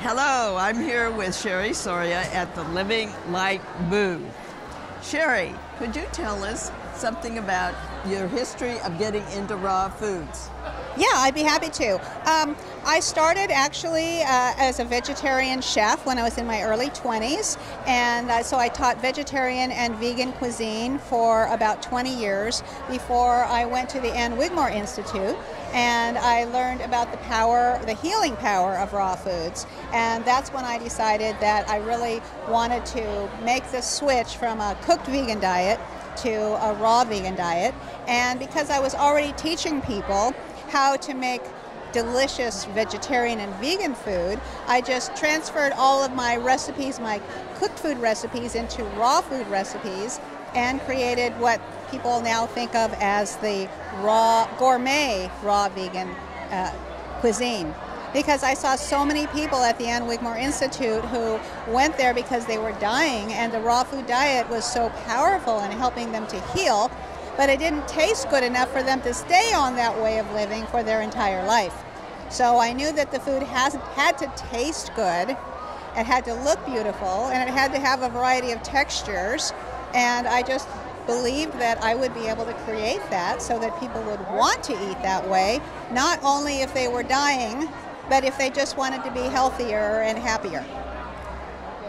Hello, I'm here with Cherie Soria at the Living Light booth. Cherie, could you tell us something about your history of getting into raw foods? Yeah, I'd be happy to. I started actually as a vegetarian chef when I was in my early 20s, and so I taught vegetarian and vegan cuisine for about 20 years before I went to the Living Light Institute, and I learned about the power, the healing power of raw foods, and that's when I decided that I really wanted to make the switch from a cooked vegan diet to a raw vegan diet. And because I was already teaching people how to make delicious vegetarian and vegan food, I just transferred all of my recipes, my cooked food recipes, into raw food recipes and created what people now think of as the gourmet raw vegan cuisine. Because I saw so many people at the Living Light Institute who went there because they were dying, and the raw food diet was so powerful in helping them to heal, but it didn't taste good enough for them to stay on that way of living for their entire life. So I knew that the food had to taste good, it had to look beautiful, and it had to have a variety of textures, and I just believed that I would be able to create that so that people would want to eat that way, not only if they were dying, but if they just wanted to be healthier and happier.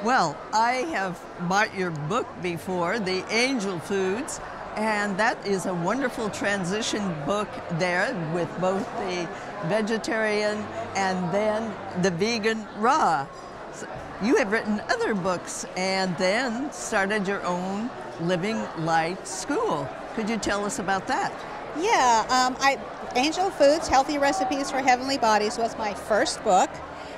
Well, I have bought your book before, The Angel Foods, and that is a wonderful transition book there with both the vegetarian and then the vegan raw. So you have written other books and then started your own Living Light School. Could you tell us about that? Yeah, Angel Foods, Healthy Recipes for Heavenly Bodies was my first book,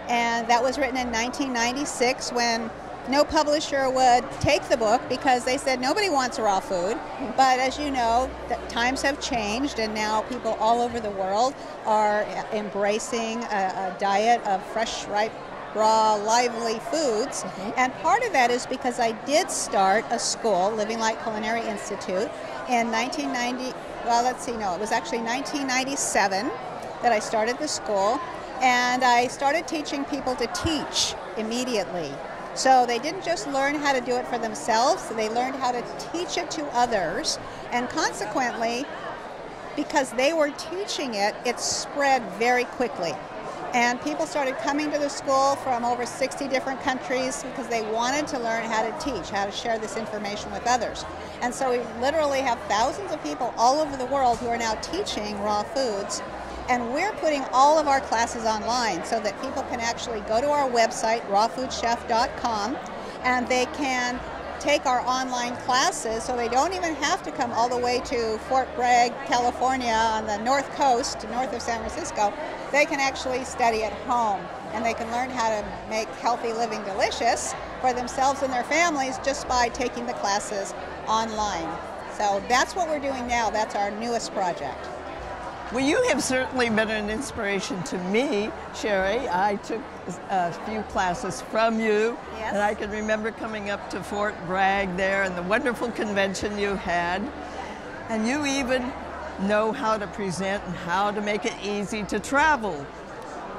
and that was written in 1996 when no publisher would take the book because they said nobody wants raw food. But as you know, times have changed, and now people all over the world are embracing a diet of fresh, ripe, raw, lively foods. And part of that is because I did start a school, Living Light Culinary Institute, in 1990. Well, let's see, no, it was actually 1997 that I started the school, and I started teaching people to teach immediately. So they didn't just learn how to do it for themselves, they learned how to teach it to others, and consequently, because they were teaching it, it spread very quickly. And people started coming to the school from over 60 different countries because they wanted to learn how to teach, how to share this information with others. And so we literally have thousands of people all over the world who are now teaching raw foods. And we're putting all of our classes online so that people can actually go to our website, rawfoodchef.com, and they can take our online classes, so they don't even have to come all the way to Fort Bragg, California on the north coast, north of San Francisco. They can actually study at home, and they can learn how to make healthy living delicious for themselves and their families just by taking the classes online. So that's what we're doing now. That's our newest project. Well, you have certainly been an inspiration to me, Cherie. I took a few classes from you, yes. And I can remember coming up to Fort Bragg there and the wonderful convention you had. And you even know how to present and how to make it easy to travel.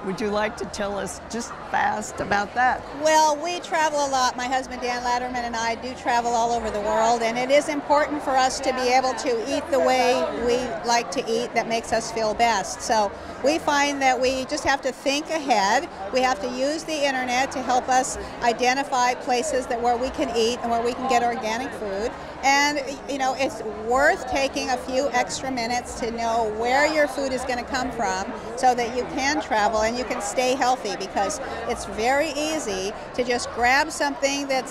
Would you like to tell us just fast about that? Well, we travel a lot. My husband, Dan Latterman, and I do travel all over the world, and it is important for us to be able to eat the way we like to eat that makes us feel best. So we find that we just have to think ahead. We have to use the internet to help us identify places where we can eat and where we can get organic food. And, you know, it's worth taking a few extra minutes to know where your food is going to come from so that you can travel and you can stay healthy, because it's very easy to just grab something that's